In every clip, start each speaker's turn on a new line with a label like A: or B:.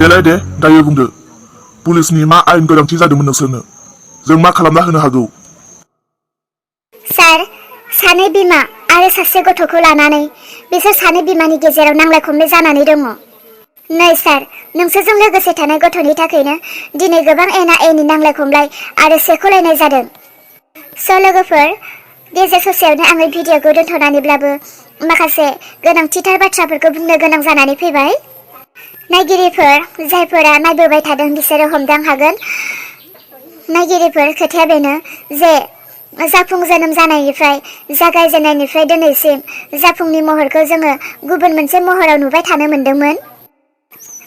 A: देलाय दे दायो बुंदो पुलिसनि मा आयेन गोनांथि जादोंमोन नोंसोरनो जों मा खालामना होनो हागौ
B: सार सानै बिमा आरो सासे गथ'खौ लानानै बिसोर सानै बिमानि गेजेराव नांलाय खमलाय जानानै दङ नै सार नोंसोरजों लोगोसे थानाय गथ'नि थाखायनो दिनै गोबां एना एनि नांलाय खमलाय आरो सेख'लायनाय जादों स' लोगोफोर गेजेर ससेयावनो आङो भिडिअखौ दोनथ'नानैब्लाबो माखासे गोनांथिथार बाथ्राफोरखौ बुंनो गोनां जानानै फैबाय नायगिरिफोर जायफोरा नायबोबाय थादों बिसोरो हमदां हागोन नायगिरिफोर खोथाया बेनो जे जाफुं जोनोम जानायनिफ्राय जागायजेननायनिफ्राय दिनैसिम जाफुंनि महरखौ जोङो गुबुन मोनसे महराव नुबाय थानो मोन्दोंमोन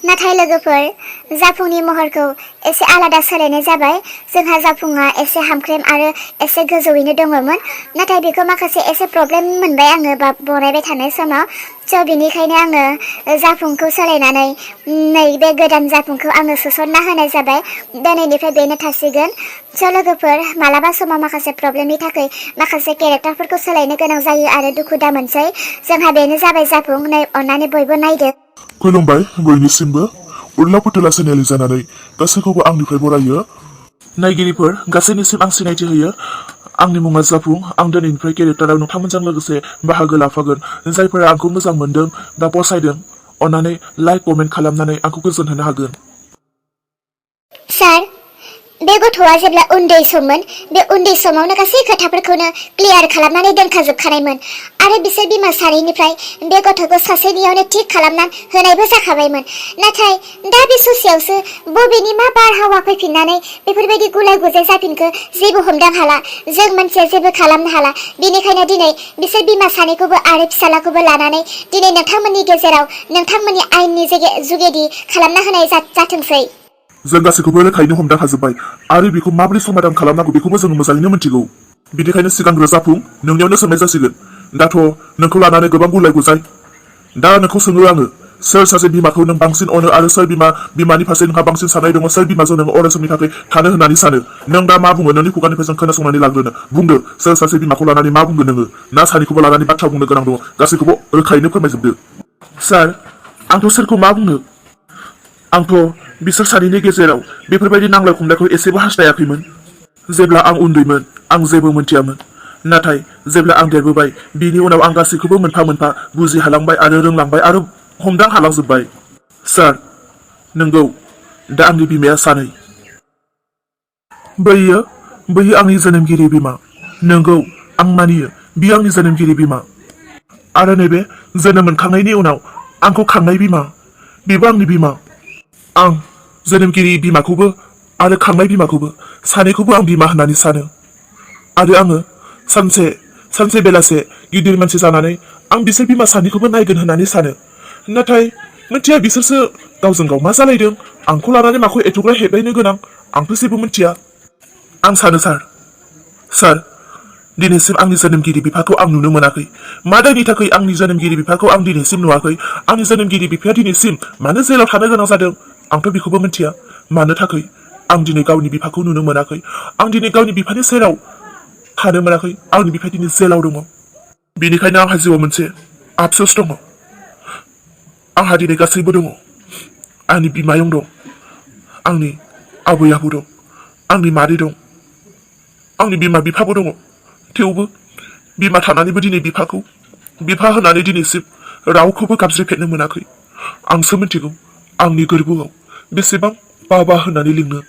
B: नाथाय लोगोफोर जाफुंनि महरखौ एसे आलादा सोलायनाय जाबाय जोंहा जाफुङा एसे हामख्रेम आरो एसे गोजौयैनो दङमोन नाथाय बेखौ माखासे एसे प्रब्लेम मोनबाय आङो बनायबाय थानाय समाव स' बिनिखायनो आङो जाफुंखौ सोलायनानै नैबे गोदान जाफुंखौ आङो सोसनना होनाय जाबाय दिनैनिफ्राय बेनो थासिगोन स' लोगोफोर मालाबा समाव माखासे प्रब्लेमनि थाखाय माखासे केरेक्टारफोरखौ सोलायनो गोनां जायो आरो दुखु दामोनसै जोंहा बेनो जाबाय जाफुं नै अन्नानै बयबो नायदो
A: खुलुमबाय बयनिसिमबो उर्ला फुथुला चेनेल जानानै गासैखौबो आंनिफ्राय बरायो नायगिरिफोर गासैनिसिम आं सिनायथि होयो आंनि मुङा जाफुं आं दिनैनिफ्राय केरेक्टाराव नोंथांमोनजों लोगोसे बाहागो लाफागोन जायफोरा आंखौ मोजां मोनदों बा फसायदों अन्नानै लाइक कमेन्ट खालामनानै आंखौ गोजोन होनो हागोन
B: सार बे गथ'आ जेब्ला उन्दै सममोन बे उन्दै समावनो गासै खोथाफोरखौनो क्लियार खालामनानै दोनखाजोबखानायमोन आरो बिसोर बिमा सानैनिफ्राय बे गथ'खौ सासेनियावनो थिक खालामना होनायबो जाखाबायमोन नाथाय दा बे ससेयावसो बबेनि मा बारहावा फैफिननानै बेफोरबायदि गुलाय गुजाय जाफिनखो जेबो हमदां हाला जों मानसिया जेबो खालामनो हाला बेनिखायनो दिनै बिसोर बिमा सानैखौबो आरो फिसालाखौबो लानानै दिनै नोंथांमोननि गेजेराव नोंथांमोननि आयेननि जुगेदि खालामना होनाय जाथोंसै
A: जों गासैखौबो रोखायैनो हमदां हाजोब्बाय आरो बेखौ माबोरै समाधान खालामनांगौ बेखौबो जों मोजाङैनो मिथिगौ बिनिखायनो सिगांग्रो जाफुं नोंनियावनो सोंनाय जासिगोन दाथ' नोंखौ लानानै गोबां गुलाय गुजाय दा नोंखौ सोङो आङो सोर सासे बिमाखौ नों बांसिन अनो आरो सोर बिमानि फारसे नोंहा बांसिन साननाय दङ सोर बिमाजों नों अराय समनि थाखाय थानो होननानै सानो नों दा मा बुङो नोंनि खुगानिफ्राय जों खोनासंनानै लाग्रोनो बुंदो सोर सासे बिमाखौ लानानै मा बुंगोन नोङो ना सानैखौबो लानानै बाथ्रा बुंनो गोनां दङ गासैखौबो रोखायैनो फोरमायजोबदो सार आंथ' सोरखौ मा बुंनो आंथ' बिसोर सानैनि गेजेराव बेफोरबायदि नांलाय खमलायखौ एसेबो हास्थायाखैमोन जेब्ला आं उन्दैमोन आं जेबो मोनथियामोन नाथाय जेब्ला आं देरबोबाय बिनि उनाव आं गासैखौबो मोनफा मोनफा बुजिहालांबाय आरो रोंलांबाय आरो हमदां हालांजोब्बाय सार नंगौ दा आंनि बिमाया सानै बैयो आंनि जोनोमगिरि बिमा नंगौ आं मानियो बियो आंनि जोनोमगिरि बिमा आरो नैबे जोनोम मोनखांनायनि उनाव आंखौ खांनाय बिमा बेबो आंनि बिमा आं जोनोमगिरि बिमाखौबो आरो खांनाय बिमाखौबो सानैखौबो आं बिमा होननानै सानो आरो आङो सानसे बेलासे गिदिर मानसि जानानै आं बिसोर बिमा सानैखौबो नायगोन होननानै सानो नाथाय मिथिया बिसोरसो गावजों गाव मा जालायदों आंखौ लानानै माखौ एथ'ग्रा हेबलायनो गोनां आंथ' जेबो मिथिया आं सानो सार दिनैसिम आंनि जोनोमगिरि बिफाखौ आं नुनो मोनाखै मा दायनि थाखाय आंनि जोनोमगिरि बिफाखौ आं दिनैसिम नुवाखै आंनि जोनोमगिरि बिफाया दिनैसिम मानो जेलाव थानो गोनां जादों आंथ' बेखौबो मिथिया मानो थाखाय आं दिनै गावनि बिफाखौ नुनो मोनाखै आं दिनै गावनि बिफानि सेराव थानो मोनाखै आंनि बिफाया दिनै जेलाव दङ बेनिखायनो आंहा जिउआव मोनसे आफसोस दङ आंहा दिनै गासैबो दङ आंनि बिमायं दं आंनि आबै आबौ दं आंनि मादै दं आंनि बिमा बिफाबो दङ थेवबो बिमा थानानैबो दिनै बिफाखौ बिफा होनानै दिनैसिम रावखौबो गाबज्रिफेरनो मोनाखै आंसो मिथिगौ आंनि गोरबोआव बेसेबां बाबा होननानै लिंनो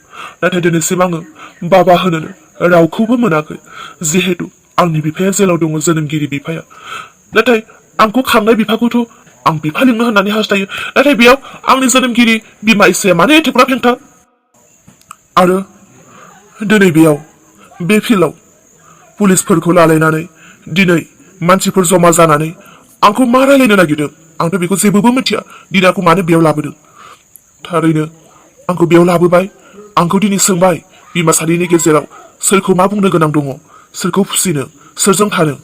A: नाथाय दिनैसिम आङो बाबा होनोनो रावखौबो मोनाखै जिहेतु आंनि बिफाया जेलाव दङ जोनोमगिरि बिफाया नाथाय आंखौ खांनाय बिफाखौथ' आं बिफा लिंनो होननानै हास्थायो नाथाय बेयाव आंनि जोनोमगिरि बिमा इसाया मानो एथ'ग्राब हेंथा आरो दिनै बेयाव बे फिल्डआव पुलिसफोरखौ लालायनानै दिनै मानसिफोर जमा जानानै आंखौ मा रायलायनो नागिरदों आंथ' बेखौ जेबोबो मिथिया दिनै आंखौ मानो बेयाव लाबोदों थारैनो आंखौ बेयाव लाबोबाय आंखौ दिनै सोंबाय बिमा सानैनि गेजेराव सोरखौ मा बुंनो गोनां दङ सोरखौ फुसिनो सोरजों थानो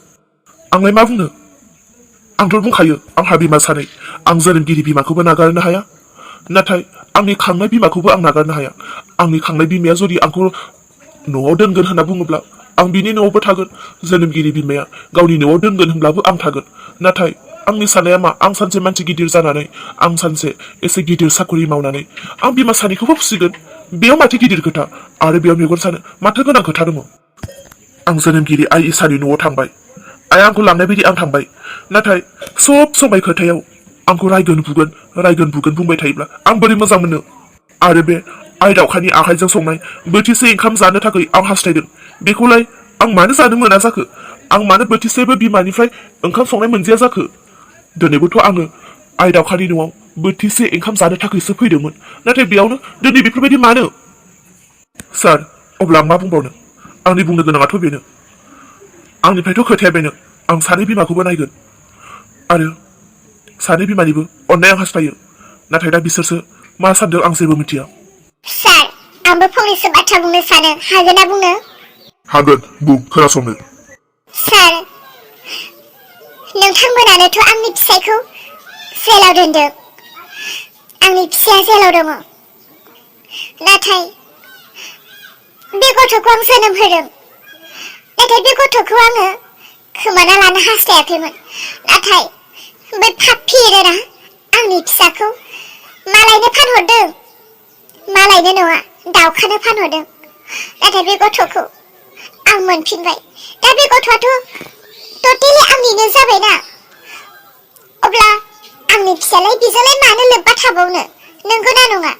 A: आंलाय मा बुंनो आंथ' बुंखायो आंहा बिमा सानै आं जोनोमगिरि बिमाखौबो नागारनो हाया नाथाय आंनि खांनाय बिमाखौबो आं नागारनो हाया आंनि खांनाय बिमाया जुदि आंखौ न'आव दोनगोन होनना बुङोब्ला आं बिनि न'आवबो थागोन जोनोमगिरि बिमाया गावनि न'आव दोनगोन होनब्लाबो आं थागोन नाथाय आंनि साननाया मा आं सानसे मानसि गिदिर जानानै आं सानसे एसे गिदिर साखरि मावनानै आं बिमा सानैखौबो फिसिगोन बेयाव माथो गिदिर खोथा आरो बेयाव मेगन सानो माथो गोनां खोथा दङ आं जोनोमगिरि आइ इसानि न'आव थांबाय आइ आंखौ लांनाय बायदि आं थांबाय नाथाय सब समाय खोथायाव आंखौ रायगोन बुगोन बुंबाय थायोब्ला आं बोरै मोजां मोनो आरो बे आइ दावखानि आखाइजों संनाय बोथिसे ओंखाम जानो थाखाय आं हास्थायदों बेखौलाय आं मानो जानो मोना जाखो आं मानो बोथिसेबो बिमानिफ्राय ओंखाम संनाय मोनजाया जाखो दिनैबोथ' आङो आइ दावखानि न'आव बोथिसे ओंखाम जानो थाखायसो फैदोंमोन नाथाय बेयावनो दिनै बेफोरबायदि मानो सार अब्ला आं मा बुंबावनो आंनि बुंनो गोनाङाथ' बेनो आंनिफ्रायथ' खोथाया बेनो आं सानै बिमाखौबो नायगोन आरो सानै बिमानिबो अननाय आं हास्थायो नाथाय दा बिसोरसो मा सानदों आं जेबो मिथिया
B: सार आंबो फंनैसो बाथ्रा बुंनो सानो हागोन ना बुंनो
A: हागोन बुं खोनासंनो
B: सार नोंथांमोनानोथ' आंनि फिसायखौ जेलाव दोनदों आंनि फिसाया जेलाव दङ नाथाय बे गथ'खौ आं जोनोम होदों नाथाय बे गथ'खौ आङो खोमाना लानो हास्थायाखैमोन नाथाय बे पाप्पिना आंनि फिसाखौ मालायनो फानहरदों मालायनो नङा दावखानो फानहरदों नाथाय बे गथ'खौ आं मोनफिनबाय दा बे गथ'आथ' टटेलि आंनिनो जाबायना अब्ला आंनि फिसालाय बेजोंलाय मानो लोब्बा थाबावनो नंगौना नङा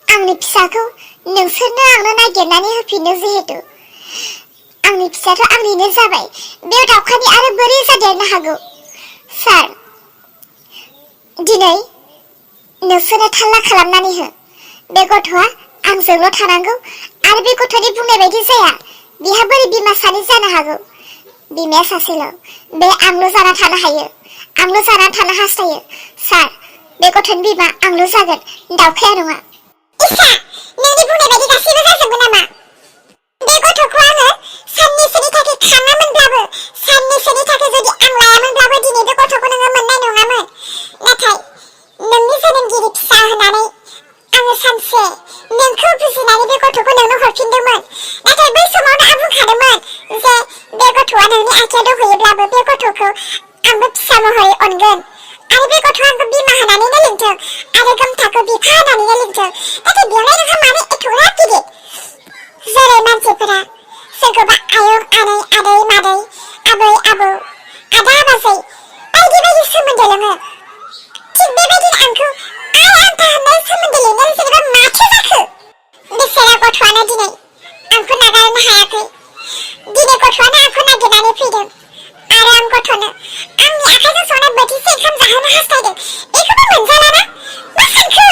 B: आंनि फिसाखौ नोंसोरनो आंनो नागिरनानै होफिननो जिहेतु आंनि फिसायाथ' आंनिनो जाबाय बेयाव दावखानि आरो बोरै जादेरनो हागौ सार दिनै नोंसोरो थाल्ला खालामनानै हो बे गथ'आ आंजोंल' थानांगौ आरो बे गथ'नि बुंनाय बायदि जाया बिहा बोरै बिमा सानै जानो हागौ बिमाया सासेल' बे आंल' जाना थानो हायो आंल' जाना थानो हास्थायो सार बे गथ'नि बिमा आंल' जागोन दावखाया नङा इसा नोंनि बुंनाय बायदि गासैबो जाजोबगोन नामा बे गथ'खौ आङो साननैसोनि थाखाय खाङामोनब्लाबो साननैसोनि थाखाय जुदि आं लायामोनब्लाबो दिनै बे गथ'खौ नोङो मोननाय नङामोन नाथाय नोंनि जोनोमगिरि फिसा होननानै आङो सानसे नोंखौ बुजिनानै बे गथ'खौ नोंनो हरफिनदोंमोन नाथाय बै समावनो आं बुंखादोंमोन जे बे गथ'आ नोंनि आखायाव दंहैयोब्लाबो बे गथ'खौ आंबो फिसा महरै अनगोन आरो बे गथ'आ आंखौ बिमा होनानैनो लिंथों आरो गोमथाखौ बिफा होनानैनो लिंथों नाथाय बेवलाय नोंहा मानो एथ'ग्राब गिदिर जेरै मानसिफोरा सोरखौबा आयं आनै आदै मादै आबै आबौ आदा बाजै बायदि बायदि सोमोन्दो लोङो थिग बेबायदिनो आंखौ आइ आंथा होननाय सोमोन्दो लिंनानै जेनेबा माथो जाखो बेसेरा गथ'आनो दिनै आंखौ नागारनो हायाखै दिनै गथ'आनो आंखौ नागिरनानै फैदों आरो आं गथ'नो आंनि आखाइजों संनाय बोथिसे ओंखाम जाहोनो हास्थायदों बेखौबो मोनजालाना मा सानखो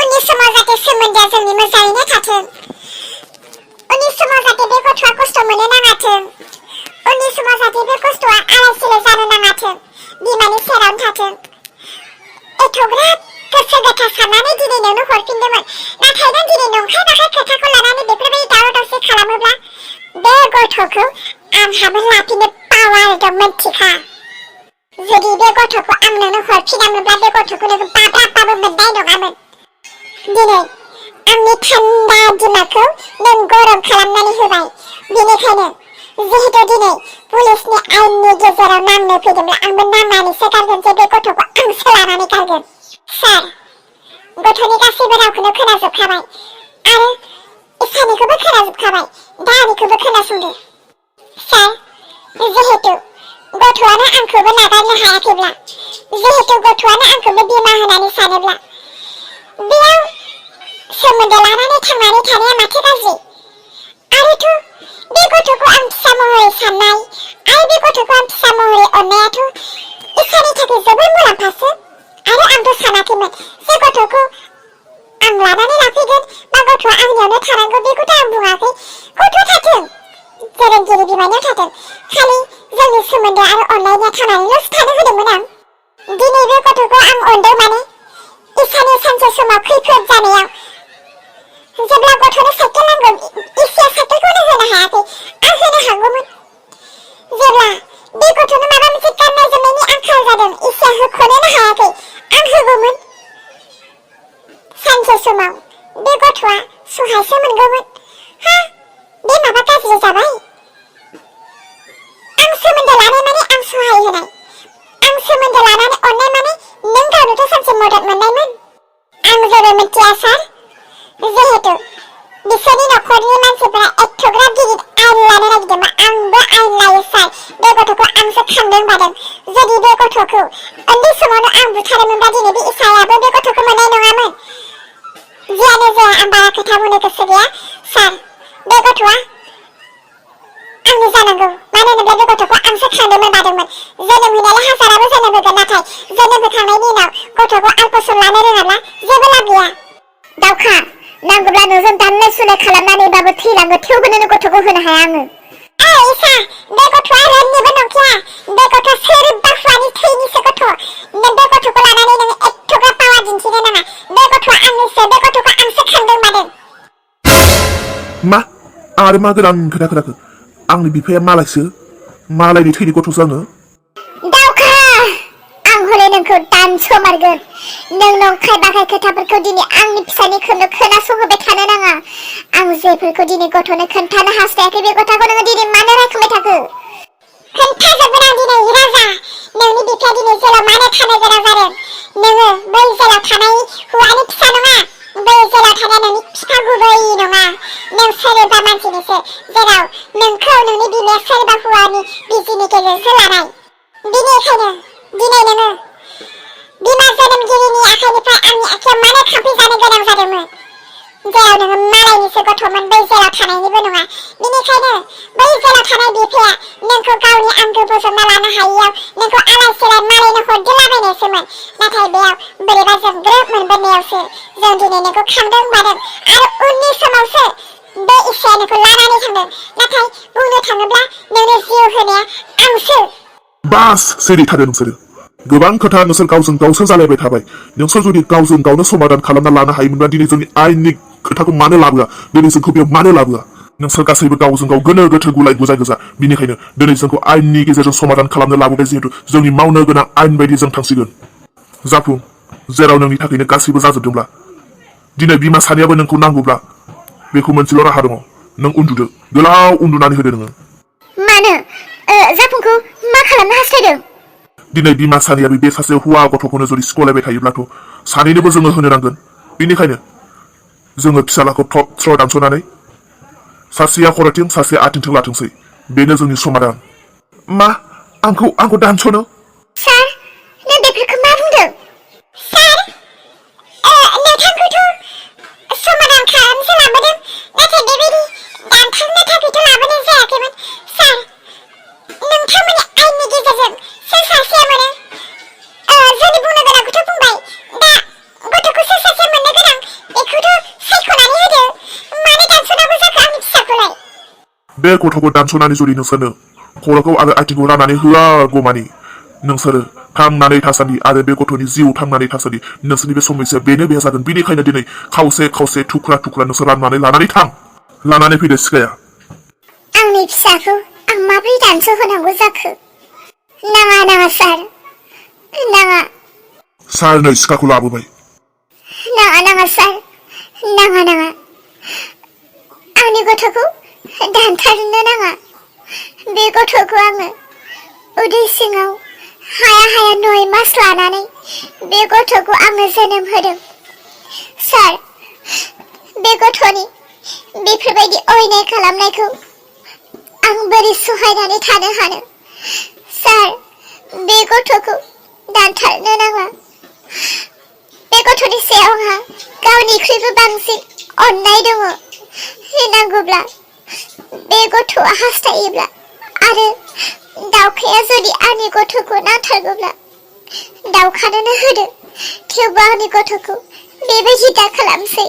B: उननि समाव जाहाथे सोमोन्दोआ जोंनि मोजाङैनो थाथों उननि समाव जाहाथे बे गथ'आ खस्थ' मोननो नाङाथों उननि समाव जाहाथे बे खस्थ'आ आलाय सिलाय जानो नाङाथों बिमानि सेरावनो थाथों एथ'ग्राब गोसो गोथार साननानै दिनै नोंनो हरफिनदोंमोन नाथाय नों दिनै नंखाय बाखाय खोथाखौ लानानै बेफोरबायदि दावराव दावसि खालामोब्ला बे गथ'खौ आंहाबो लाफिननो पावार दं मिथिखा जुदि बे गथ'खौ आं नोंनो हरफिनामोनब्ला बे गथ'खौ नोङो बाब्राबबाबो मोननाय नङामोन दिनै आंनि थान्दा दिमागखौ नों गरम खालामनानै होबाय बेनिखायनो जिहेतु दिनै पुलिसनि आयेननि गेजेराव नांनो फैदोंब्ला आंबो नांनानैसो गारगोन जे बे गथ'खौ आंसो लानानै गारगोन सार गथ'नि गासैबो रावखौनो खोनाजोबखाबाय आरो इसानिखौबो खोनाजोबखाबाय दा आंनिखौबो खोनासंदो सार जिहेतु गथ'आनो आंखौबो नागारनो हायाखैब्ला जिहेतु गथ'आनो आंखौबो बिमा होनानै सानोब्ला बेयाव सोमोन्दो लानानै थांनानै थानाया माथो गाज्रि आरोथ' बे गथ'खौ आं फिसा महरै साननाय आरो बे गथ'खौ आं फिसा महरै अननायाथ' इसानि थाखाय जोबोर मुलाम्फासो आरो आंथ' सानाखैमोन जे गथ'खौ आं लानानै लाफैगोन बा गथ'आ आंनियावनो थानांगौ बेखौथ' आं बुङाखै गथ'आ थाथों जोनोमगिरि बिमानियाव थाथों खालि जोंनि सोमोन्दो आरो अननायनिया थानानैल'सो थानो होदोंमोन आं दिनै बे गथ'खौ आं अनदों माने इसानि सानसे समाव खैफोद जानायाव जेब्ला गथ'नो साइकेल नांगौ इसाया साइकेलखौनो होनो हायाखै आं होनो हागौमोन जेब्ला बे गथ'नो माबा मोनसे गाननाय जोमनायनि आंखाल जादों इसाया होख'नोनो हायाखै आं होगौमोन सानसे समाव बे गथ'आ सहायसो मोनगौमोन हा बे माबा गाज्रि जाबाय आं सोमोन्दो लानाय माने आं सहाय थादोंमोनब्ला दिनै बे इसायाबो बे गथ'खौ मोननाय नङामोन। जियानो जाया आं बारा खोथा बुंनो गोसो गैया सार। बे गथ'आ आंनि जानांगौ, मानो होनोब्ला बे गथ'खौ आंसो खांदोंमोन बादोंमोन। जोनोम होनायालाय हाजाराबो जोनोम होगोन, नाथाय जोनोम होखांनायनि उनाव गथ'खौ आलपसन लानो रोङाब्ला जेबो लाब गैया। दावखा, नांगौब्ला नोंजों दानलाय सुलाय खालामनानैबाबो थैलांगोन, थेवबो नोंनो गथ'खौ होनो हाया आङो। इसा, बे गथ'आ रोननिबो नंखाया। बे गथ'आ सोरबा हौवानि थैनिसो गथ'। नों बे गथ'खौ लानानै नोङो एथ'ग्राब पावार दिन्थिनो नाङा। बे गथ'आ आंनिसो, बे गथ'खौ आंसो खांदों मादों।
A: मा आरो मा गोदान खोथा खोनाखो? आंनि बिफाया मालायसो, मालायनि थैनि गथ'सो आङो।
B: दावखा, आं हले नोंखौ दानस'मारगोन। नों नंखाय बाखाय खोथाफोरखौ दिनै आंनि फिसानि खोनासंहोबाय थानो नाङा। आं जेफोरखौ दिनै गथ'नो खोन्थानो हास्थायाखै बे खोथाखौ नोङो दिनै मानो रायखांबाय थाखो? खोन्थाजोबगोन आं दिनै राजा। नोंनि बिफाया दिनै जेलाव मानो थानो गोनां जादों? नोङो बै जेलाव थानाय हौवानि फिसा नङा। बै जेलाव थानाय नोंनि बिफा गुबै नङा। नों सोरबा मानसिनिसो, जेराव नोंखौ नोंनि बिमाया सोरबा हौवानि बिजिनि गेजेरजों लानाय। बिनिखायनो दिनै नोङो बिमा जोनोमगिरिनि आखाइनिफ्राय आंनि आखाइयाव मानो खांफै जानो गोनां जादोंमोन? जेराव नोङो मालायनिसो गथ'मोन, बै जेलाव थानायनिबो नङा। बिनिखायनो बै जेलाव थानाय बिफाया नोंखौ गावनि आंगो बजबना लानो हायैयाव नोंखौ आलाय सिलाय मालायनो हरदोलाबायनायसोमोन। नाथाय बेयाव बोरैबा जों ग्रोब मोनबोनायावसो जों दिनै नोंखौ खांदों मादों, आरो उननि समावसो बे इसोरा नोंखौ लानानै थांदों। नाथाय बुंनो थाङोब्ला नोंनो जिउ होनाया आंसो।
A: बास सिरि थादो नोंसोरो। गोबां खोथा नोंसोर गावजों गावसो जालायबाय थाबाय। नोंसोर जुदि गावजों गावनो समाधान खालामना लानो हायोमोनब्ला दिनै जोंनि आयेननि खोथाखौ मानो लाबोआ? दिनै जोंखौ बेयाव मानो लाबोआ? नोंसोर गासैबो गावजों गाव गोनो गोथो गुलाय गुजाय गोजा। बिनिखायनो दिनै जोंखौ आयेननि गेजेरजों समाधान खालामनो लाबोबाय, जिहेतु जोंनि मावनो गोनां आयेन बायदि जों थांसिगोन। जाफुं, जेराव नोंनि थाखायनो गासैबो जाजोबदोंब्ला, दिनै बिमा सानैयाबो नोंखौ नांगौब्ला बेखौ मोनसेल' राहा दङ, नों उन्दुदो, गोलाव उन्दुनानै होदो नोङो।
B: मानो? जाफुंखौ मा खालामनो हास्थायदों?
A: दिनै बिमा सानैयाबो बे सासे हौवा गथ'खौनो जुदि सिख'लायबाय थायोब्लाथ' सानैनोबो जोङो होनो नांगोन। बेनिखायनो जोङो फिसालाखौ थब स्र' दानस'नानै सासेया खर'थिं सासे आथिंथिं लाथोंसै, बेनो जोंनि समाधान। मा? आंखौ दानस'नो?
B: सार, नों बेफोरखौ मा बुंदों? सार, नोंथांखौथ' समाधान खालामनोसो लाबोदों, नाथाय बेबायदि दानथारनो थाखायथ' लाबोनाय जायाखैमोन। सार, नोंथांमोननि आयेननि गेजेरजों सोर सासेया मोनो? जोंनि बुंनो गोनांखौथ' बुंबाय, दा गथ'खौ सोर सासेया मोननो गोनां बेखौथ' सायख'नानै होदो। मानो दानस'नांगौ जाखो आंनि फिसाखौलाय?
A: बे गथ'खौ दानस'नानै जुदि नोंसोरनो खर'खौ आरो आथिंखौ राननानै होआगौमानि नोंसोरो थांनानै थासान्दि आरो बे गथ'नि जिउ थांनानै थासान्दि नोंसोरनि बे समस्या बेनो बे जागोन। बेनिखायनो दिनै खावसे खावसे थुख्रा थुख्रा नोंसोर राननानै लानानै थां। लानानै फैदो सिखाया।
B: आंनि फिसाखौ आं माबोरै दानस'होनांगौ जाखो? नाङा सार, नाङा।
A: सार, नै सिखाखौ लाबोबाय।
B: नाङा सार, नाङा। आंनि गथ'खौ दानथारनो नाङा। बे गथ'खौ आङो उदै सिङाव हाया 9 मास लानानै बे गथ'खौ आङो जोनोम होदों। सार, बे गथ'नि बेफोरबायदि अयनाय खालामनायखौ आं बोरै सहायनानै थानो हानो? सार, बे गथ'खौ दानथारनो नाङा। बे गथ'नि सायाव आंहा गावनिख्रुइबो बांसिन अननाय दङ। नांगौब्ला बे गथ'आ हास्थायोब्ला आरो दावखाया जुदि आंनि गथ'खौ नांथारगौब्ला दावखानोनो होदो, थेवबो आंनि गथ'खौ बेबायदि दा खालामसै।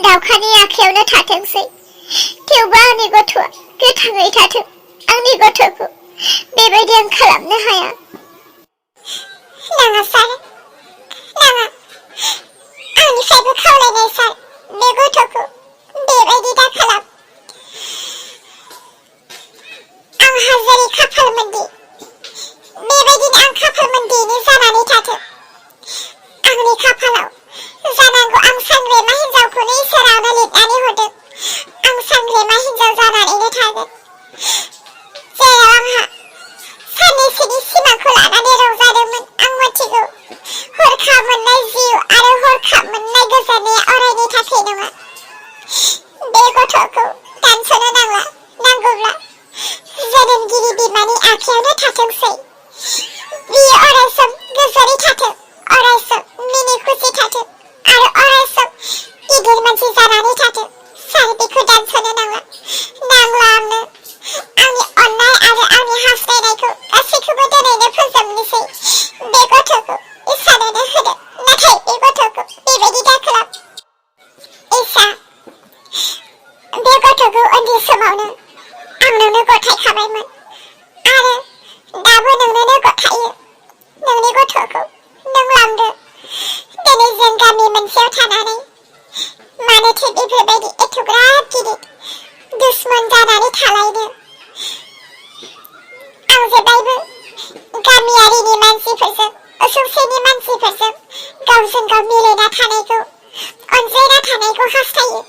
B: दावखानि आखायावनो थाथोंसै, थेवबो आंनि गथ'आ गोथाङै थाथों। आंनि गथ'खौ बेबायदि आं खालामनो हाया। नाङा सार, नाङा। आंनिफ्रायबो खावलायनाय सार, बे गथ'खौ बेबायदि दा खालाम। आंहा जेरै खाफालमोनदि बेबायदिनो आं खाफालमोनदियैनो जानानै थाथों। आंनि खाफालाव जानांगौ आं सांग्रेमा हिन्जावखौनो इसोरानो लिरनानै हरदों। आं सांग्रेमा हिन्जाव जानानैनो थागोन, जेराव आंहा साननैसोनि सिमांखौ लानानै रंजादोंमोन। आं मिथिगौ हरखाब मोननाय जिउ आरो हरखाब मोननाय गोजोननाया अरायनि थाखाय नङा। बे गथ'खौ दानस'नो नांला, नांगौब्ला जोनोमगिरि बिमानि आखायावनो थाथोंसै। बियो अरायसम गोजोनै थाथों,
C: आं नोंनो गथायखाबायमोन आरो दाबो नोंनोनो गथायो। नोंनि गथ'खौ नों लांदो। दिनै जों गामि मोनसेयाव थानानै मानोथो बेफोरबायदि एथ'ग्राब गिदिर दुश्मन जानानै थालायनो? आं जेब्लायबो गामियारिनि मानसिफोरजों उसुंसेनि मानसिफोरजों गावजों गाव मिलायना थानायखौ अनज्लायना थानायखौ हास्थायो।